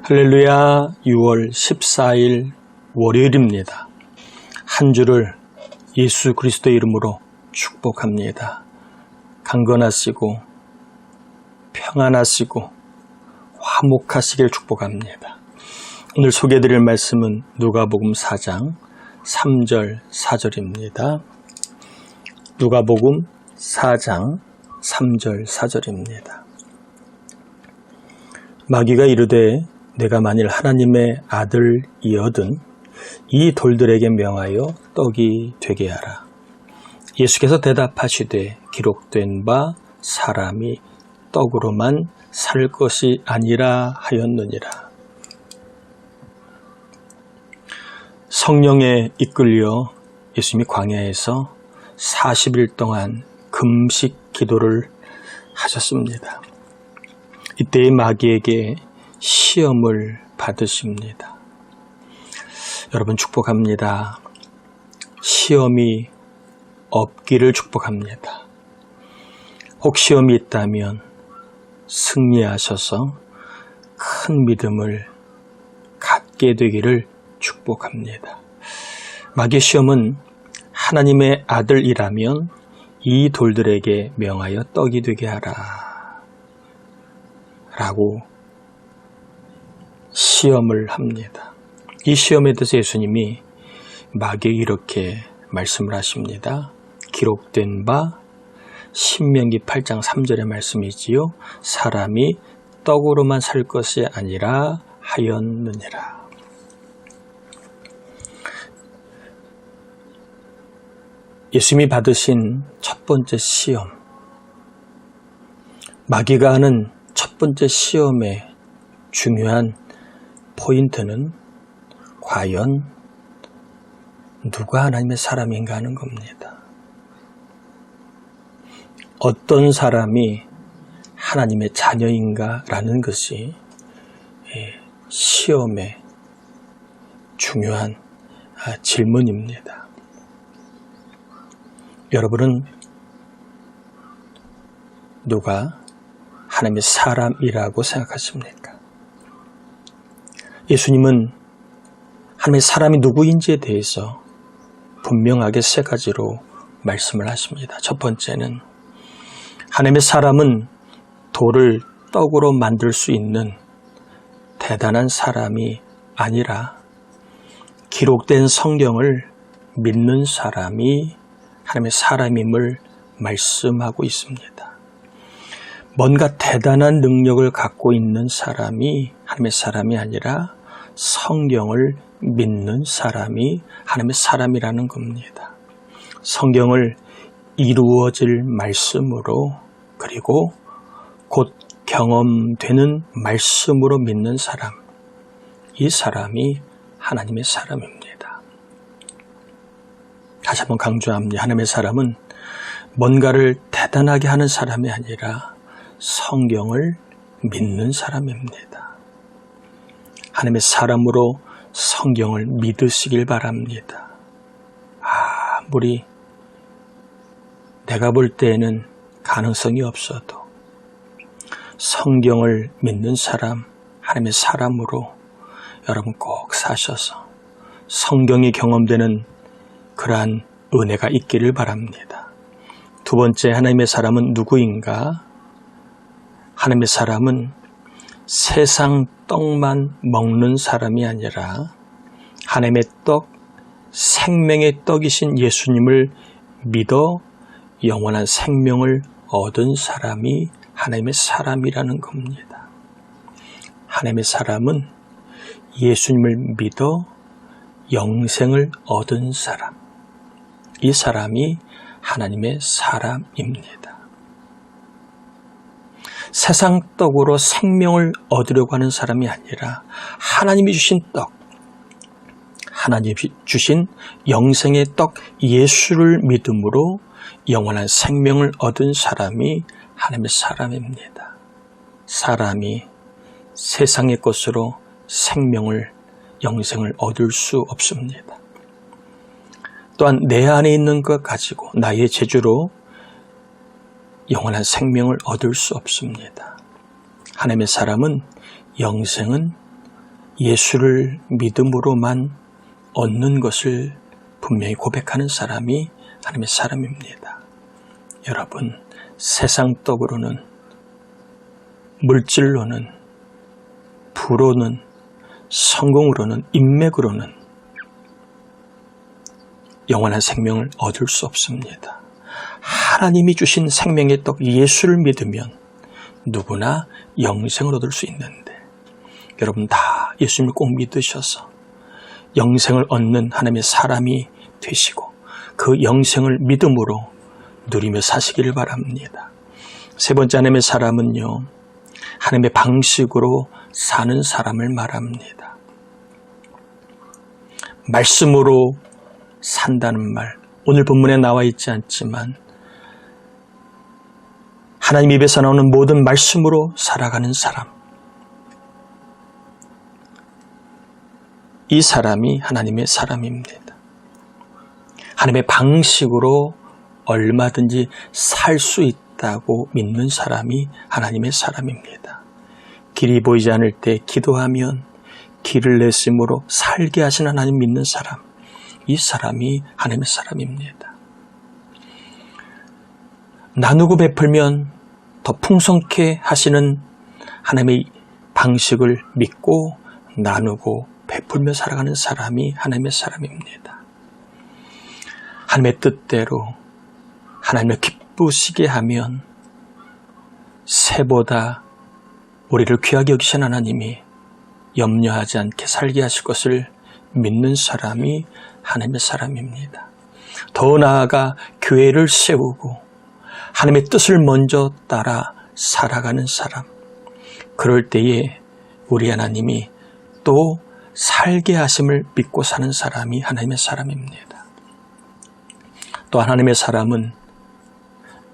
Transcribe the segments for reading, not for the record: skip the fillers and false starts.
할렐루야. 6월 14일 월요일입니다. 한 주를 예수 그리스도의 이름으로 축복합니다. 강건하시고 평안하시고 화목하시길 축복합니다. 오늘 소개해드릴 말씀은 누가복음 4장 3절 4절입니다. 누가복음 4장 3절 4절입니다. 마귀가 이르되 내가 만일 하나님의 아들이거든 이 돌들에게 명하여 떡이 되게 하라. 예수께서 대답하시되 기록된 바 사람이 떡으로만 살 것이 아니라 하였느니라. 성령에 이끌려 예수님이 광야에서 40일 동안 금식 기도를 하셨습니다. 이때의 마귀에게 시험을 받으십니다. 여러분 축복합니다. 시험이 없기를 축복합니다. 혹 시험이 있다면 승리하셔서 큰 믿음을 갖게 되기를 축복합니다. 마귀의 시험은 하나님의 아들이라면 이 돌들에게 명하여 떡이 되게 하라 라고 시험을 합니다. 이 시험에 대해서 예수님이 마귀에게 이렇게 말씀을 하십니다. 기록된 바 신명기 8장 3절의 말씀이지요. 사람이 떡으로만 살 것이 아니라 하였느니라. 예수님이 받으신 첫 번째 시험, 마귀가 하는 첫 번째 시험의 중요한 포인트는 과연 누가 하나님의 사람인가 하는 겁니다. 어떤 사람이 하나님의 자녀인가 라는 것이 시험의 중요한 질문입니다. 여러분은 누가 하나님의 사람이라고 생각하십니까? 예수님은 하나님의 사람이 누구인지에 대해서 분명하게 세 가지로 말씀을 하십니다. 첫 번째는 하나님의 사람은 돌을 떡으로 만들 수 있는 대단한 사람이 아니라 기록된 성경을 믿는 사람이 하나님의 사람임을 말씀하고 있습니다. 뭔가 대단한 능력을 갖고 있는 사람이 하나님의 사람이 아니라 성경을 믿는 사람이 하나님의 사람이라는 겁니다. 성경을 이루어질 말씀으로 그리고 곧 경험되는 말씀으로 믿는 사람, 이 사람이 하나님의 사람입니다. 다시 한번 강조합니다. 하나님의 사람은 뭔가를 대단하게 하는 사람이 아니라 성경을 믿는 사람입니다. 하나님의 사람으로 성경을 믿으시길 바랍니다. 아무리 내가 볼 때에는 가능성이 없어도 성경을 믿는 사람, 하나님의 사람으로 여러분 꼭 사셔서 성경이 경험되는 그러한 은혜가 있기를 바랍니다. 두 번째, 하나님의 사람은 누구인가? 하나님의 사람은 세상 떡만 먹는 사람이 아니라 하나님의 떡, 생명의 떡이신 예수님을 믿어 영원한 생명을 얻은 사람이 하나님의 사람이라는 겁니다. 하나님의 사람은 예수님을 믿어 영생을 얻은 사람, 이 사람이 하나님의 사람입니다. 세상 떡으로 생명을 얻으려고 하는 사람이 아니라 하나님이 주신 떡, 하나님이 주신 영생의 떡 예수를 믿음으로 영원한 생명을 얻은 사람이 하나님의 사람입니다. 사람이 세상의 것으로 생명을, 영생을 얻을 수 없습니다. 또한 내 안에 있는 것 가지고 나의 재주로 영원한 생명을 얻을 수 없습니다. 하나님의 사람은 영생은 예수를 믿음으로만 얻는 것을 분명히 고백하는 사람이 하나님의 사람입니다. 여러분, 세상 떡으로는, 물질로는, 부로는, 성공으로는, 인맥으로는 영원한 생명을 얻을 수 없습니다. 하나님이 주신 생명의 떡 예수를 믿으면 누구나 영생을 얻을 수 있는데, 여러분 다 예수님을 꼭 믿으셔서 영생을 얻는 하나님의 사람이 되시고 그 영생을 믿음으로 누리며 사시기를 바랍니다. 세 번째 하나님의 사람은요, 하나님의 방식으로 사는 사람을 말합니다. 말씀으로 산다는 말, 오늘 본문에 나와 있지 않지만 하나님 입에서 나오는 모든 말씀으로 살아가는 사람, 이 사람이 하나님의 사람입니다. 하나님의 방식으로 얼마든지 살 수 있다고 믿는 사람이 하나님의 사람입니다. 길이 보이지 않을 때 기도하면 길을 내심으로 살게 하시는 하나님 믿는 사람, 이 사람이 하나님의 사람입니다. 나누고 베풀면 더 풍성케 하시는 하나님의 방식을 믿고 나누고 베풀며 살아가는 사람이 하나님의 사람입니다. 하나님의 뜻대로 하나님을 기쁘시게 하면 새보다 우리를 귀하게 여기신 하나님이 염려하지 않게 살게 하실 것을 믿는 사람이 하나님의 사람입니다. 더 나아가 교회를 세우고 하나님의 뜻을 먼저 따라 살아가는 사람, 그럴 때에 우리 하나님이 또 살게 하심을 믿고 사는 사람이 하나님의 사람입니다. 또 하나님의 사람은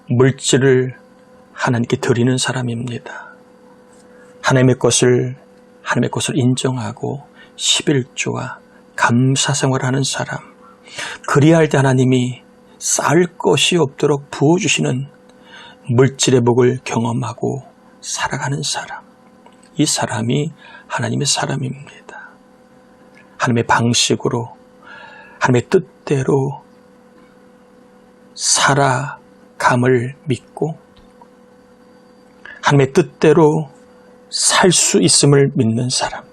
물질을 하나님께 드리는 사람입니다. 하나님의 것을 인정하고 11조와 감사생활을 하는 사람, 그리할 때 하나님이 쌓을 것이 없도록 부어주시는 물질의 복을 경험하고 살아가는 사람, 이 사람이 하나님의 사람입니다. 하나님의 방식으로, 하나님의 뜻대로 살아감을 믿고 하나님의 뜻대로 살 수 있음을 믿는 사람,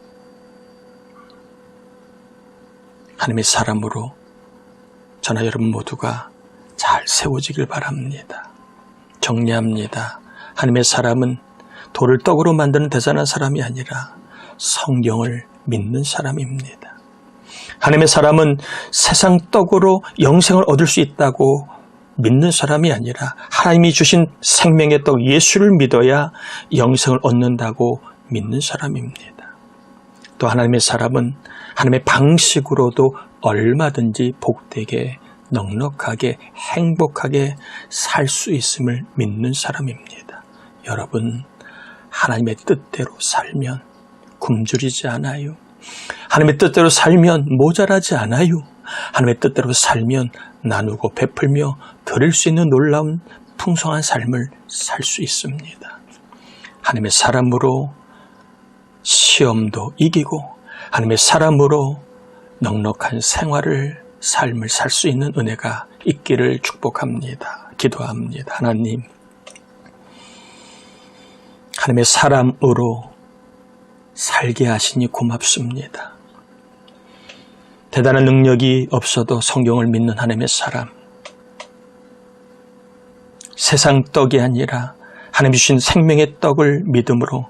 하나님의 사람으로 저나 여러분 모두가 잘 세워지길 바랍니다. 정리합니다. 하나님의 사람은 돌을 떡으로 만드는 대단한 사람이 아니라 성경을 믿는 사람입니다. 하나님의 사람은 세상 떡으로 영생을 얻을 수 있다고 믿는 사람이 아니라 하나님이 주신 생명의 떡 예수를 믿어야 영생을 얻는다고 믿는 사람입니다. 또 하나님의 사람은 하나님의 방식으로도 얼마든지 복되게, 넉넉하게, 행복하게 살 수 있음을 믿는 사람입니다. 여러분, 하나님의 뜻대로 살면 굶주리지 않아요. 하나님의 뜻대로 살면 모자라지 않아요. 하나님의 뜻대로 살면 나누고 베풀며 드릴 수 있는 놀라운 풍성한 삶을 살 수 있습니다. 하나님의 사람으로 시험도 이기고 하나님의 사람으로 넉넉한 삶을 살 수 있는 은혜가 있기를 축복합니다. 기도합니다. 하나님의 사람으로 살게 하시니 고맙습니다. 대단한 능력이 없어도 성경을 믿는 하나님의 사람, 세상 떡이 아니라 하나님 주신 생명의 떡을 믿음으로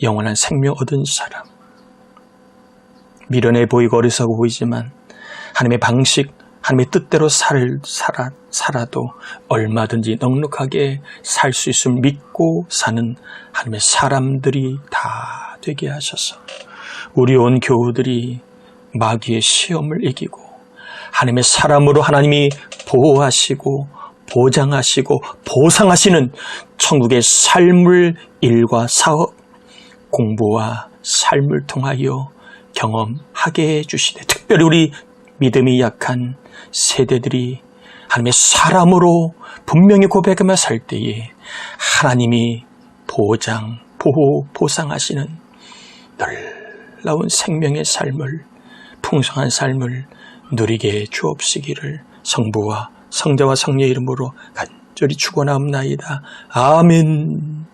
영원한 생명 얻은 사람, 미련해 보이고 어리석어 보이지만 하나님의 방식, 하나님의 뜻대로 살아도 얼마든지 넉넉하게 살 수 있음을 믿고 사는 하나님의 사람들이 다 되게 하셔서 우리 온 교우들이 마귀의 시험을 이기고 하나님의 사람으로 하나님이 보호하시고 보장하시고 보상하시는 천국의 삶을, 일과 사업, 공부와 삶을 통하여 경험하게 해주시되, 특별히 우리 믿음이 약한 세대들이 하나님의 사람으로 분명히 고백하며 살 때에 하나님이 보장, 보호, 보상하시는 놀라운 생명의 삶을, 풍성한 삶을 누리게 주옵시기를 성부와 성자와 성령의 이름으로 간절히 축원하옵나이다. 아멘.